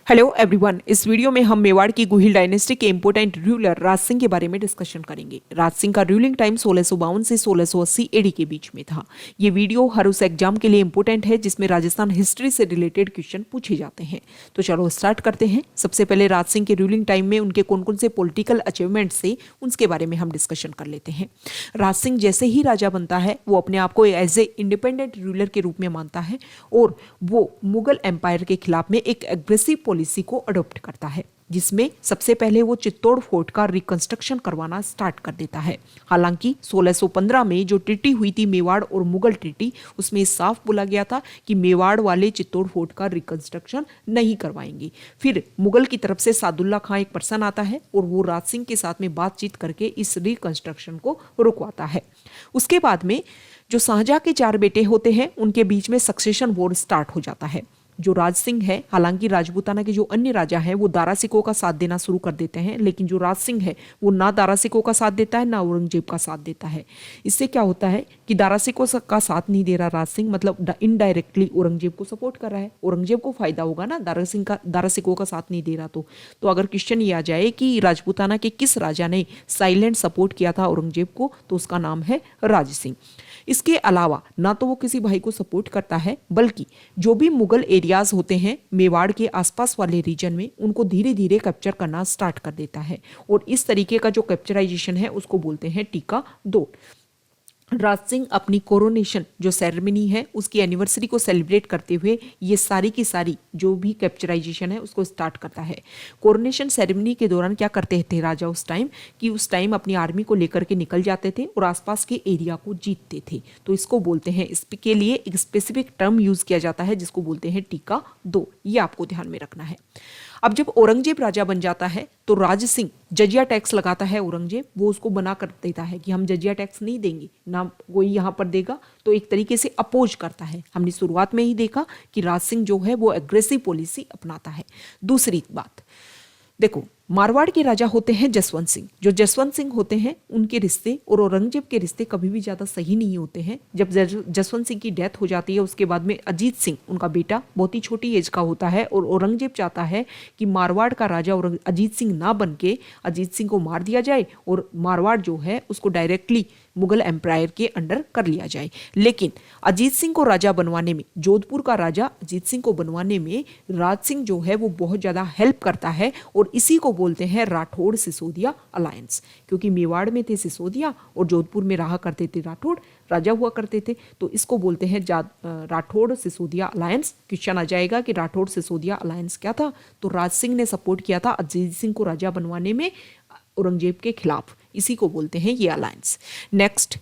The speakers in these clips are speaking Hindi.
हेलो एवरीवन, इस वीडियो में हम मेवाड़ की गुहिल डायनेस्टी के इंपोर्टेंट रूलर राज सिंह के बारे में डिस्कशन करेंगे। राज सिंह का रूलिंग टाइम 1652 से 1680 एडी के बीच में था। ये वीडियो हर उस एग्जाम के लिए इंपोर्टेंट है जिसमें राजस्थान हिस्ट्री से रिलेटेड क्वेश्चन पूछे जाते हैं। तो चलो स्टार्ट करते हैं। सबसे पहले राज सिंह के रूलिंग टाइम में उनके कौन कौन से पॉलिटिकल अचीवमेंट से उसके बारे में हम डिस्कशन कर लेते हैं। राज सिंह जैसे ही राजा बनता है वो अपने आप को एज ए इंडिपेंडेंट रूलर के रूप में मानता है और वो मुगल एम्पायर के खिलाफ में एक एग्रेसिव पॉलिसी को अडॉप्ट करता है, जिसमें सबसे पहले वो चित्तौड़ फोर्ट का रिकंस्ट्रक्शन करवाना स्टार्ट कर देता है। हालांकि 1615 में जो ट्रीटी हुई थी मेवाड़ और मुगल ट्रीटी, उसमें साफ बोला गया था कि मेवाड़ वाले चित्तौड़ फोर्ट का रिकंस्ट्रक्शन नहीं करवाएंगे। फिर मुगल की तरफ से सादुल्ला खां एक पर्सन आता है और वो राज सिंह के साथ में बातचीत करके इस रिकंस्ट्रक्शन को रुकवाता है। उसके बाद में जो शाहजहां के 4 बेटे होते हैं उनके बीच में सक्सेशन वॉर स्टार्ट हो जाता है। जो राज सिंह है, हालांकि राजपूताना के जो अन्य राजा हैं वो दारा सिकों का साथ देना शुरू कर देते हैं, लेकिन जो राज सिंह है वो ना दारा सिकों का साथ देता है ना औरंगजेब का साथ देता है। इससे क्या होता है कि दारा सिकों का साथ नहीं दे रहा राज सिंह, मतलब इनडायरेक्टली औरंगजेब को सपोर्ट कर रहा है। औरंगजेब को फायदा होगा ना, दारा सिकों का साथ नहीं दे रहा तो अगर क्वेश्चन ये आ जाए कि राजपूताना के किस राजा ने साइलेंट सपोर्ट किया था औरंगजेब को, तो उसका नाम है राज सिंह। इसके अलावा ना तो वो किसी भाई को सपोर्ट करता है, बल्कि जो भी मुगल एरियाज होते हैं मेवाड़ के आसपास वाले रीजन में, उनको धीरे धीरे कैप्चर करना स्टार्ट कर देता है। और इस तरीके का जो कैप्चराइजेशन है उसको बोलते हैं टीका दौड़। राज सिंह अपनी कोरोनेशन जो सेरेमनी है उसकी एनिवर्सरी को सेलिब्रेट करते हुए ये सारी की सारी जो भी कैप्चराइजेशन है उसको स्टार्ट करता है। कोरोनेशन सेरेमनी के दौरान क्या करते थे राजा उस टाइम अपनी आर्मी को लेकर के निकल जाते थे और आसपास के एरिया को जीतते थे। तो इसको बोलते हैं, इसके लिए एक स्पेसिफिक टर्म यूज किया जाता है जिसको बोलते हैं टीका दो। ये आपको ध्यान में रखना है। अब जब औरंगजेब राजा बन जाता है तो राज सिंह जजिया टैक्स लगाता है। औरंगजेब वो उसको बना कर देता है कि हम जजिया टैक्स नहीं देंगे, ना कोई यहाँ पर देगा, तो एक तरीके से अपोज करता है। हमने शुरुआत में ही देखा कि राज सिंह जो है वो एग्रेसिव पॉलिसी अपनाता है। दूसरी बात देखो, मारवाड़ के राजा होते हैं जसवंत सिंह। जो जसवंत सिंह होते हैं उनके रिश्ते और औरंगजेब के रिश्ते कभी भी ज़्यादा सही नहीं होते हैं। जब जसवंत सिंह की डेथ हो जाती है उसके बाद में अजीत सिंह, उनका बेटा, बहुत ही छोटी एज का होता है और औरंगजेब चाहता है कि मारवाड़ का राजा और अजीत सिंह ना बन के अजीत सिंह को मार दिया जाए और मारवाड़ जो है उसको डायरेक्टली मुगल एम्पायर के अंडर कर लिया जाए। लेकिन अजीत सिंह को राजा बनवाने में, जोधपुर का राजा अजीत सिंह को बनवाने में राज सिंह जो है वो बहुत ज़्यादा हेल्प करता है और इसी को बोलते हैं राठौड़ सिसोदिया अलायंस। क्योंकि मेवाड़ में थे सिसोदिया और जोधपुर में रहा करते थे राठौड़, राजा हुआ करते थे, तो इसको बोलते हैं राठौड़ सिसोदिया अलायंस। क्वेश्चन आ जाएगा कि राठौड़ सिसोदिया अलायंस क्या था, तो राज सिंह ने सपोर्ट किया था अजीत सिंह को राजा बनवाने में औरंगजेब के खिलाफ, इसी को बोलते हैं ये अलायंस। नेक्स्ट,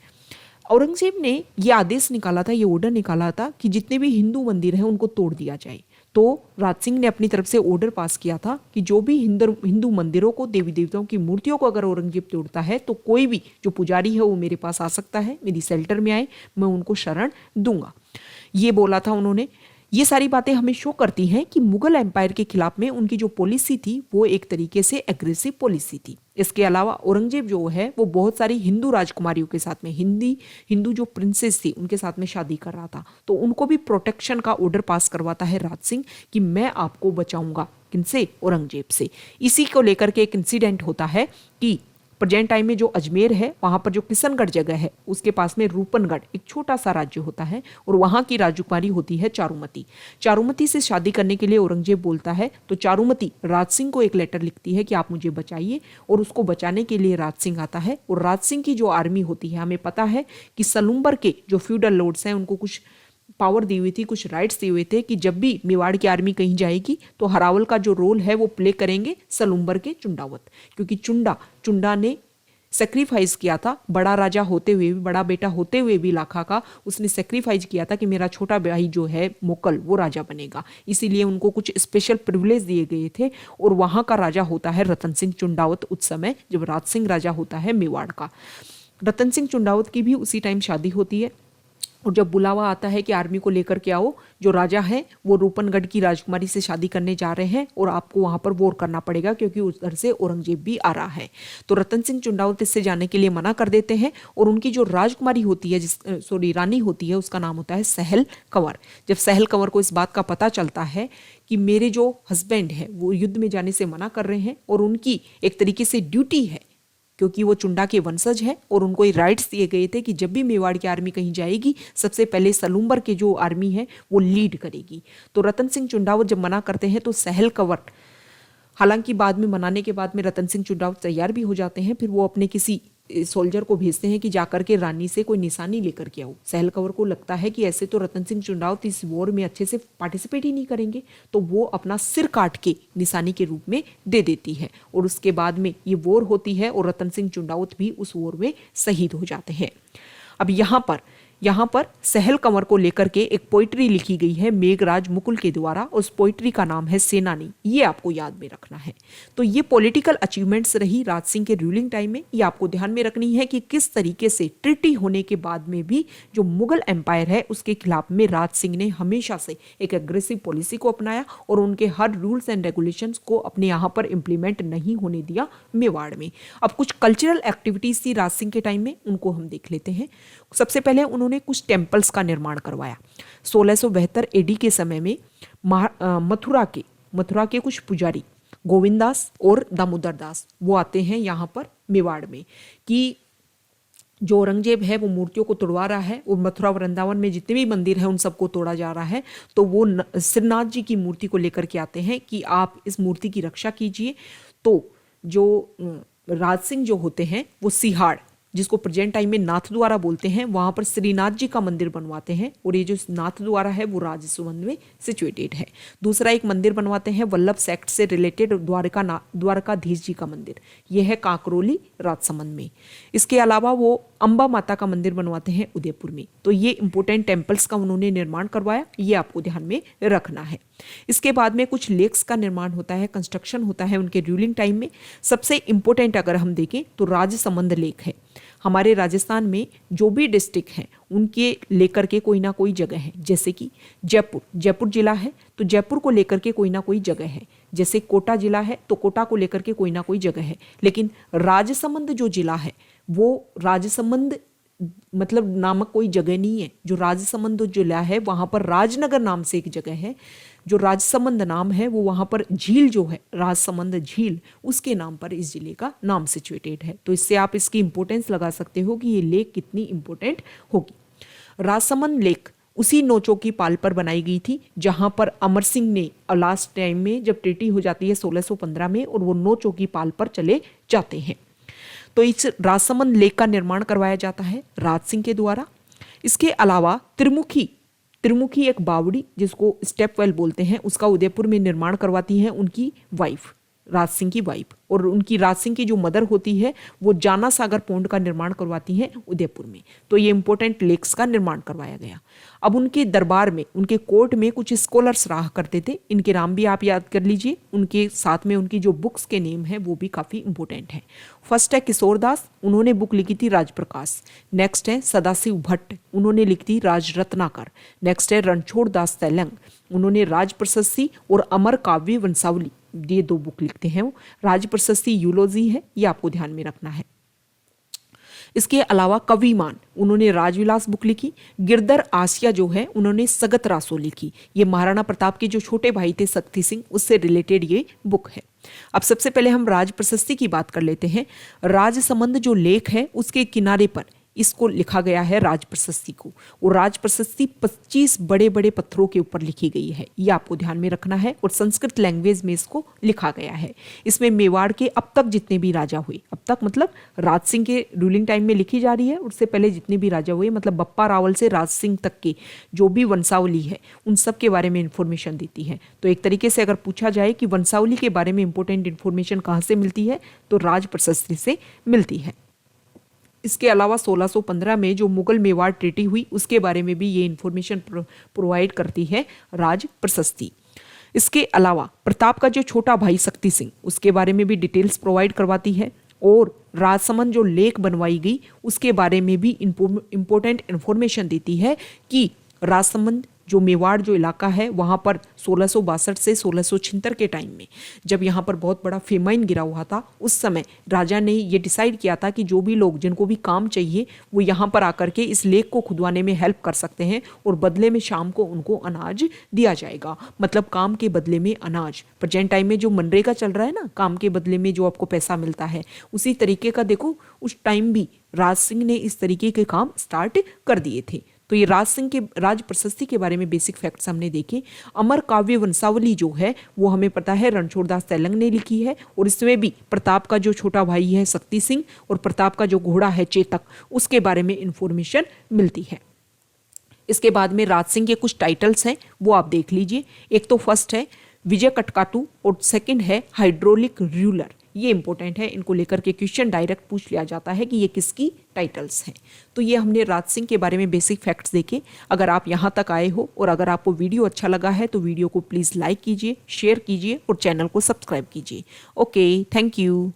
औरंगजेब ने ये आदेश निकाला था, ये ऑर्डर निकाला था कि जितने भी हिंदू मंदिर हैं उनको तोड़ दिया जाए। तो राज सिंह ने अपनी तरफ से ऑर्डर पास किया था कि जो भी हिंदू मंदिरों को, देवी देवताओं की मूर्तियों को अगर औरंगजेब तोड़ता है तो कोई भी जो पुजारी है वो मेरे पास आ सकता है, मेरी शेल्टर में आए, मैं उनको शरण दूंगा। ये बोला था उन्होंने। ये सारी बातें हमें शो करती हैं कि मुगल एम्पायर के खिलाफ में उनकी जो पॉलिसी थी वो एक तरीके से एग्रेसिव पॉलिसी थी। इसके अलावा औरंगजेब जो है वो बहुत सारी हिंदू राजकुमारियों के साथ में, हिंदू जो प्रिंसेस थी उनके साथ में शादी कर रहा था, तो उनको भी प्रोटेक्शन का ऑर्डर पास करवाता है राज सिंह कि मैं आपको बचाऊंगा। किनसे? औरंगजेब से। इसी को लेकर के एक इंसिडेंट होता है कि प्रेजेंट टाइम में जो अजमेर है वहाँ पर जो किशनगढ़ जगह है उसके पास में रूपनगढ़ एक छोटा सा राज्य होता है और वहाँ की राजकुमारी होती है चारुमती। चारुमती से शादी करने के लिए औरंगजेब बोलता है तो चारुमती राज सिंह को एक लेटर लिखती है कि आप मुझे बचाइए, और उसको बचाने के लिए राज सिंह आता है। और राज सिंह की जो आर्मी होती है, हमें पता है कि सलुम्बर के जो फ्यूडल लॉर्ड्स हैं उनको कुछ पावर दी हुई थी, कुछ राइट्स दिए हुए थे कि जब भी मेवाड़ की आर्मी कहीं जाएगी तो हरावल का जो रोल है वो प्ले करेंगे सलुम्बर के चुंडावत। क्योंकि चुंडा ने सेक्रीफाइस किया था, बड़ा राजा होते हुए भी, बड़ा बेटा होते हुए भी इलाका का, उसने सेक्रीफाइस किया था कि मेरा छोटा भाई जो है मोकल वो राजा बनेगा। इसीलिए उनको कुछ स्पेशल प्रिविलेज दिए गए थे। और वहां का राजा होता है रतन सिंह चुंडावत उस समय, जब राज सिंह राजा होता है मेवाड़ का। रतन सिंह चुंडावत की भी उसी टाइम शादी होती है और जब बुलावा आता है कि आर्मी को लेकर के आओ, जो राजा है वो रूपनगढ़ की राजकुमारी से शादी करने जा रहे हैं और आपको वहां पर वॉर करना पड़ेगा क्योंकि उधर से औरंगजेब भी आ रहा है। तो रतन सिंह चुंडावत इससे जाने के लिए मना कर देते हैं और उनकी जो राजकुमारी होती है, रानी होती है, उसका नाम होता है सहल कंवर। जब सहल कंवर को इस बात का पता चलता है कि मेरे जो हस्बैंड है वो युद्ध में जाने से मना कर रहे हैं और उनकी एक तरीके से ड्यूटी है, क्योंकि वो चुंडा के वंशज है और उनको ये राइट्स दिए गए थे कि जब भी मेवाड़ की आर्मी कहीं जाएगी सबसे पहले सलूम्बर के जो आर्मी है वो लीड करेगी। तो रतन सिंह चुंडावत जब मना करते हैं तो सहल कंवर, हालांकि बाद में मनाने के बाद में रतन सिंह चुंडावत तैयार भी हो जाते हैं, फिर वो अपने किसी सोल्जर को भेजते हैं कि जाकर के रानी से कोई निशानी लेकर के आओ। सहल कंवर को लगता है कि ऐसे तो रतन सिंह चुंडावत इस वॉर में अच्छे से पार्टिसिपेट ही नहीं करेंगे, तो वो अपना सिर काट के निशानी के रूप में दे देती है और उसके बाद में ये वॉर होती है और रतन सिंह चुंडावत भी उस वॉर में शहीद हो जाते हैं। अब यहाँ पर सहल कंवर को लेकर के एक पोइट्री लिखी गई है मेघराज मुकुल के द्वारा। उस पोइट्री का नाम है सेनानी। ये आपको याद में रखना है। तो ये पॉलिटिकल अचीवमेंट्स रही राज सिंह के रूलिंग टाइम में। ये आपको ध्यान में रखनी है कि किस तरीके से ट्रीटी होने के बाद में भी जो मुगल एम्पायर है उसके खिलाफ में राज सिंह ने हमेशा से एक एग्रेसिव पॉलिसी को अपनाया और उनके हर रूल्स एंड रेगुलेशंस को अपने यहाँ पर इंप्लीमेंट नहीं होने दिया मेवाड़ में। अब कुछ कल्चरल एक्टिविटीज थी राज सिंह के टाइम में, उनको हम देख लेते हैं। सबसे पहले उन्होंने कुछ टेम्पल्स का निर्माण करवाया। 1672 एडी के समय में मथुरा के कुछ पुजारी गोविंदास और दामोदर दास वो आते हैं यहाँ पर मेवाड़ में कि जो औरंगजेब है वो मूर्तियों को तोड़वा रहा है और मथुरा वृंदावन में जितने भी मंदिर हैं उन सबको तोड़ा जा रहा है। तो वो श्रीनाथ जी की मूर्ति को लेकर के आते हैं कि आप इस मूर्ति की रक्षा कीजिए। तो जो राज सिंह जो होते हैं वो सिहाड़, जिसको प्रेजेंट टाइम में नाथ द्वारा बोलते हैं, वहां पर श्रीनाथ जी का मंदिर बनवाते हैं और ये जो नाथ द्वारा है वो राजसमंद में सिचुएटेड है। दूसरा एक मंदिर बनवाते हैं वल्लभ सेक्ट से रिलेटेड द्वारकाधीश जी का मंदिर, यह है काकरोली राजसमंद में। इसके अलावा वो अंबा माता का मंदिर बनवाते हैं उदयपुर में। तो ये इंपोर्टेंट टेम्पल्स का उन्होंने निर्माण करवाया, ये आपको ध्यान में रखना है। इसके बाद में कुछ लेक्स का निर्माण होता है, कंस्ट्रक्शन होता है उनके रूलिंग टाइम में। सबसे इंपॉर्टेंट अगर हम देखें तो राजसमंद लेक है। हमारे राजस्थान में जो भी डिस्ट्रिक्ट हैं उनके लेकर के कोई ना कोई जगह है, जैसे कि जयपुर जिला है तो जयपुर को लेकर के कोई ना कोई जगह है, जैसे कोटा जिला है तो कोटा को लेकर के कोई ना कोई जगह है। लेकिन राजसमंद जो जिला है वो राजसमंद मतलब नामक कोई जगह नहीं है। जो राजसमंद जिला है वहां पर राजनगर नाम से एक जगह है, जो राजसमंद नाम है वो वहां पर झील जो है राजसमंद झील उसके नाम पर इस जिले का नाम सिचुएटेड है। तो इससे आप इसकी इंपोर्टेंस लगा सकते हो कि ये लेक कितनी इंपोर्टेंट होगी। राजसमंद लेक उसी नौचौकी पाल पर बनाई गई थी जहां पर अमर सिंह ने लास्ट टाइम में जब ट्रीटी हो जाती है 1615 में और वो नौचौकी पाल पर चले जाते हैं। तो इस राजसमंद लेक का निर्माण करवाया जाता है राज सिंह के द्वारा। इसके अलावा त्रिमुखी एक बावड़ी जिसको स्टेप वेल बोलते हैं उसका उदयपुर में निर्माण करवाती हैं उनकी वाइफ, राज सिंह की वाइफ, और उनकी राज सिंह की जो मदर होती है वो जाना सागर पोंड का निर्माण करवाती हैं उदयपुर में। तो ये इंपॉर्टेंट लेक्स का निर्माण करवाया गया। अब उनके दरबार में उनके कोर्ट में कुछ स्कॉलर्स रहा करते थे, इनके नाम भी आप याद कर लीजिए। उनके साथ में उनकी जो बुक्स के नेम है वो भी काफ़ी इंपॉर्टेंट है। फर्स्ट है किशोर दास, उन्होंने बुक लिखी थी राजप्रकाश। नेक्स्ट है सदाशिव भट्ट, उन्होंने लिखी थी राज रत्नाकर। नेक्स्ट है रणछोड़ दास तैलंग, उन्होंने राज प्रशस्ति और अमर काव्य वंशावली, ये दो बुक लिखते हैं। वो राज प्रशस्ति यूलोजी है, ये आपको ध्यान में रखना है। इसके अलावा कविमान, उन्होंने राजविलास बुक लिखी। गिरधर आसिया जो है उन्होंने सगत रासो लिखी, ये महाराणा प्रताप के जो छोटे भाई थे शक्ति सिंह उससे रिलेटेड ये बुक है। अब सबसे पहले हम राज प्रशस्ति की बात कर लेते हैं। राजसमंद जो लेक है उसके किनारे पर इसको लिखा गया है राज प्रशस्ति को, और राज प्रशस्ति 25 बड़े बड़े पत्थरों के ऊपर लिखी गई है, ये आपको ध्यान में रखना है। और संस्कृत लैंग्वेज में इसको लिखा गया है। इसमें मेवाड़ के अब तक जितने भी राजा हुए, अब तक मतलब राज सिंह के रूलिंग टाइम में लिखी जा रही है, उससे पहले जितने भी राजा हुए मतलब बप्पा रावल से राज सिंह तक के जो भी वंशावली है उन सब के बारे में इंफॉर्मेशन देती है। तो एक तरीके से अगर पूछा जाए कि वंशावली के बारे में इंपॉर्टेंट इंफॉर्मेशन कहाँ से मिलती है तो राज प्रशस्ति से मिलती है। इसके अलावा 1615 में जो मुगल मेवाड़ ट्रीटी हुई उसके बारे में भी ये इंफॉर्मेशन प्रोवाइड करती है राज प्रशस्ति। इसके अलावा प्रताप का जो छोटा भाई शक्ति सिंह उसके बारे में भी डिटेल्स प्रोवाइड करवाती है। और राजसमंद जो लेक बनवाई गई उसके बारे में भी इम्पोर्टेंट इन्फॉर्मेशन देती है कि राजसमंद जो मेवाड़ जो इलाका है वहाँ पर 1662 से 1676 के टाइम में जब यहाँ पर बहुत बड़ा फेमाइन गिरा हुआ था, उस समय राजा ने ये डिसाइड किया था कि जो भी लोग जिनको भी काम चाहिए वो यहाँ पर आकर के इस लेक को खुदवाने में हेल्प कर सकते हैं और बदले में शाम को उनको अनाज दिया जाएगा। मतलब काम के बदले में अनाज। प्रेजेंट टाइम में जो मनरेगा चल रहा है ना, काम के बदले में जो आपको पैसा मिलता है, उसी तरीके का देखो उस टाइम भी राज सिंह ने इस तरीके के काम स्टार्ट कर दिए थे। तो ये राज सिंह के राज प्रशस्ति के बारे में बेसिक फैक्ट्स हमने देखे। अमर काव्य वंशावली जो है वो हमें पता है रणछोड़दास तैलंग ने लिखी है और इसमें भी प्रताप का जो छोटा भाई है शक्ति सिंह और प्रताप का जो घोड़ा है चेतक, उसके बारे में इंफॉर्मेशन मिलती है। इसके बाद में राज सिंह के कुछ टाइटल्स हैं वो आप देख लीजिए। एक तो फर्स्ट है विजय कटकाटू और सेकंड है हाइड्रोलिक रूलर। ये इंपॉर्टेंट है, इनको लेकर के क्वेश्चन डायरेक्ट पूछ लिया जाता है कि ये किसकी टाइटल्स हैं। तो ये हमने राज सिंह के बारे में बेसिक फैक्ट्स देखे। अगर आप यहाँ तक आए हो और अगर आपको वीडियो अच्छा लगा है तो वीडियो को प्लीज़ लाइक कीजिए, शेयर कीजिए और चैनल को सब्सक्राइब कीजिए। Okay, thank you.